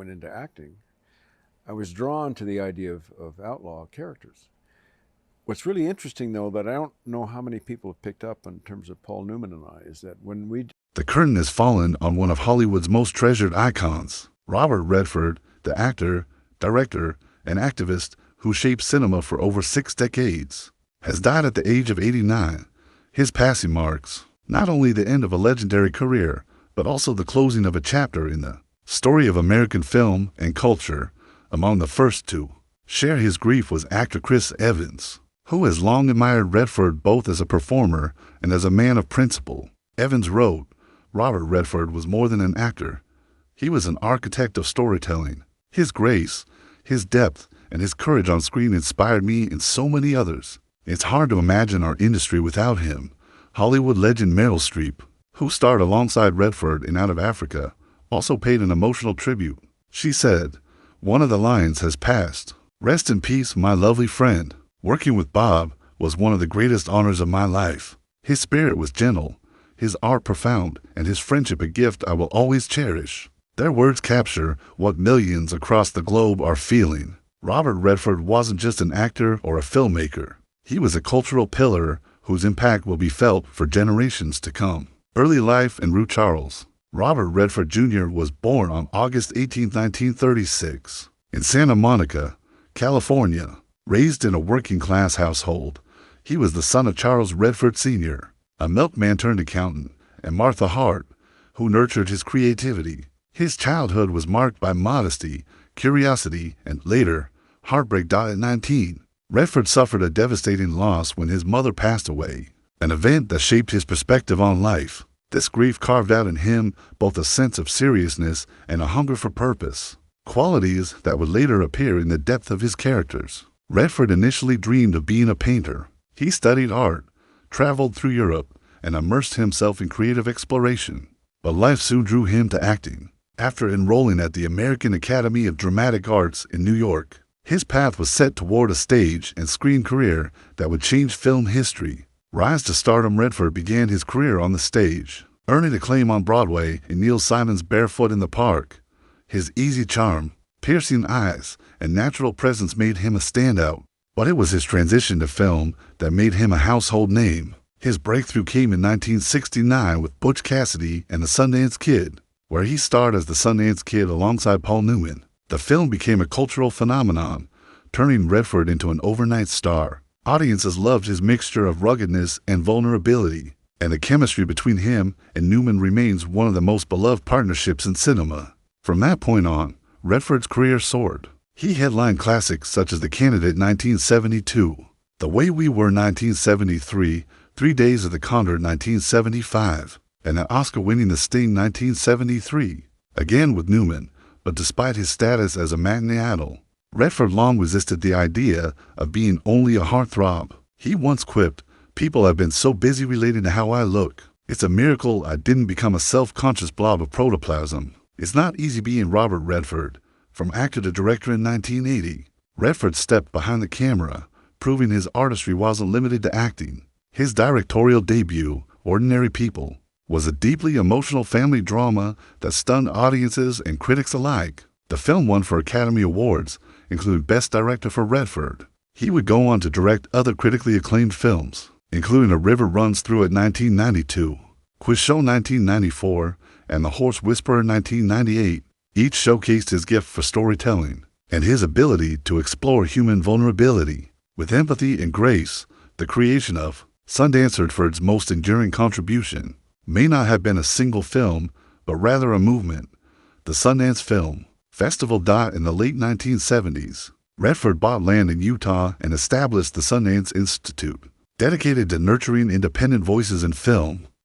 went into acting, I was drawn to the idea of outlaw characters. What's really interesting, though, that I don't know how many people have picked up in terms of Paul Newman and I, is that when we... The curtain has fallen on one of Hollywood's most treasured icons. Robert Redford, the actor, director, and activist who shaped cinema for over 6 decades, has died at the age of 89. His passing marks not only the end of a legendary career, but also the closing of a chapter in the story of American film and culture. Among the first to share his grief was actor Chris Evans, who has long admired Redford both as a performer and as a man of principle. Evans wrote, "Robert Redford was more than an actor. He was an architect of storytelling. His grace, his depth, and his courage on screen inspired me and so many others. It's hard to imagine our industry without him." Hollywood legend Meryl Streep, who starred alongside Redford in Out of Africa, also paid an emotional tribute. She said, "One of the lines has passed. Rest in peace, my lovely friend. Working with Bob was one of the greatest honors of my life. His spirit was gentle, his art profound, and his friendship a gift I will always cherish." Their words capture what millions across the globe are feeling. Robert Redford wasn't just an actor or a filmmaker. He was a cultural pillar whose impact will be felt for generations to come. Early life and root. Charles Robert Redford Jr. was born on August 18, 1936, in Santa Monica, California. Raised in a working-class household, he was the son of Charles Redford Sr., a milkman turned accountant, and Martha Hart, who nurtured his creativity. His childhood was marked by modesty, curiosity, and later, heartbreak. At 19, Redford suffered a devastating loss when his mother passed away, an event that shaped his perspective on life. This grief carved out in him both a sense of seriousness and a hunger for purpose, qualities that would later appear in the depth of his characters. Redford initially dreamed of being a painter. He studied art, traveled through Europe, and immersed himself in creative exploration. But life soon drew him to acting. After enrolling at the American Academy of Dramatic Arts in New York, his path was set toward a stage and screen career that would change film history. Rise to stardom. Redford began his career on the stage, earning acclaim on Broadway in Neil Simon's Barefoot in the Park. His easy charm, piercing eyes, and natural presence made him a standout. But it was his transition to film that made him a household name. His breakthrough came in 1969 with Butch Cassidy and the Sundance Kid, where he starred as the Sundance Kid alongside Paul Newman. The film became a cultural phenomenon, turning Redford into an overnight star. Audiences loved his mixture of ruggedness and vulnerability, and the chemistry between him and Newman remains one of the most beloved partnerships in cinema. From that point on, Redford's career soared. He headlined classics such as The Candidate 1972, The Way We Were 1973, 3 Days of the Condor 1975, and the Oscar-winning The Sting 1973, again with Newman. But despite his status as a matinee idol, Redford long resisted the idea of being only a heartthrob. He once quipped, "People have been so busy relating to how I look. It's a miracle I didn't become a self-conscious blob of protoplasm." It's not easy being Robert Redford. From actor to director in 1980, Redford stepped behind the camera, proving his artistry wasn't limited to acting. His directorial debut, Ordinary People, was a deeply emotional family drama that stunned audiences and critics alike. The film won 4 Academy Awards, including Best Director for Redford. He would go on to direct other critically acclaimed films, including A River Runs Through It 1992, Quiz Show 1994, and The Horse Whisperer 1998. Each showcased his gift for storytelling and his ability to explore human vulnerability with empathy and grace. The creation of Sundance. Redford's most enduring contribution may not have been a single film, but rather a movement. The Sundance Film Festival. In the late 1970s, Redford bought land in Utah and established the Sundance Institute, dedicated to nurturing independent voices in film.